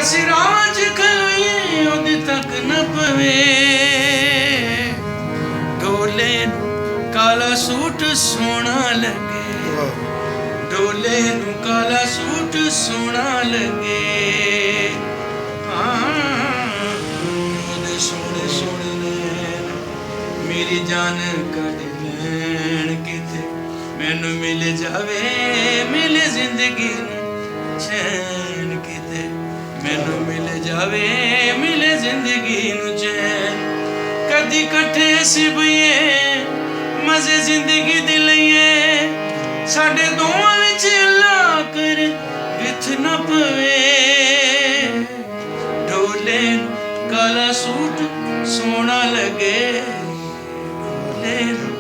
ਅਸੀਂ ਰਾਜ ਖਲੋਈਏ ਉਹਦੇ ਤੱਕ ਨਾ ਪਵੇ। ਢੋਲੇ ਨੂੰ ਕਾਲਾ ਸੂਟ ਸੋਹਣਾ ਲੱਗੇ, ਢੋਲੇ ਨੂੰ ਕਾਲਾ ਸੂਟ ਸੋਹਣਾ ਲੱਗੇ। ਉਹਦੇ ਸੋਹਣੇ ਸੋਹਣੇ ਨੈਣ ਮੇਰੀ ਜਾਨ ਕੱਢ ਲੈਣ ਕਿਤੇ, ਮੈਨੂੰ ਮਿਲ ਜਾਵੇ ਮਿਲ ਜ਼ਿੰਦਗੀ ਨੂੰ ਚੈਨ ਕਿਤੇ, ਮੈਨੂੰ ਮਿਲ ਜਾਵੇ ਮਿਲ ਜ਼ਿੰਦਗੀ ਨੂੰ ਚੈਨ। ਕਦੀ ਇਕੱਠੇ ਸਿਬਈਏ ਮਜ਼ੇ ਜ਼ਿੰਦਗੀ ਦੇ ਲਈਏ, ਸਾਡੇ ਦੋਵਾਂ ਵਿੱਚ ਅੱਲਾ ਕਰ ਵਿਥ ਨਾ ਪਵੇ। ਢੋਲੇ ਨੂੰ ਕਾਲਾ ਸੂਟ ਸੋਹਣਾ ਲੱਗੇ, ਢੋਲੇ ਨੂੰ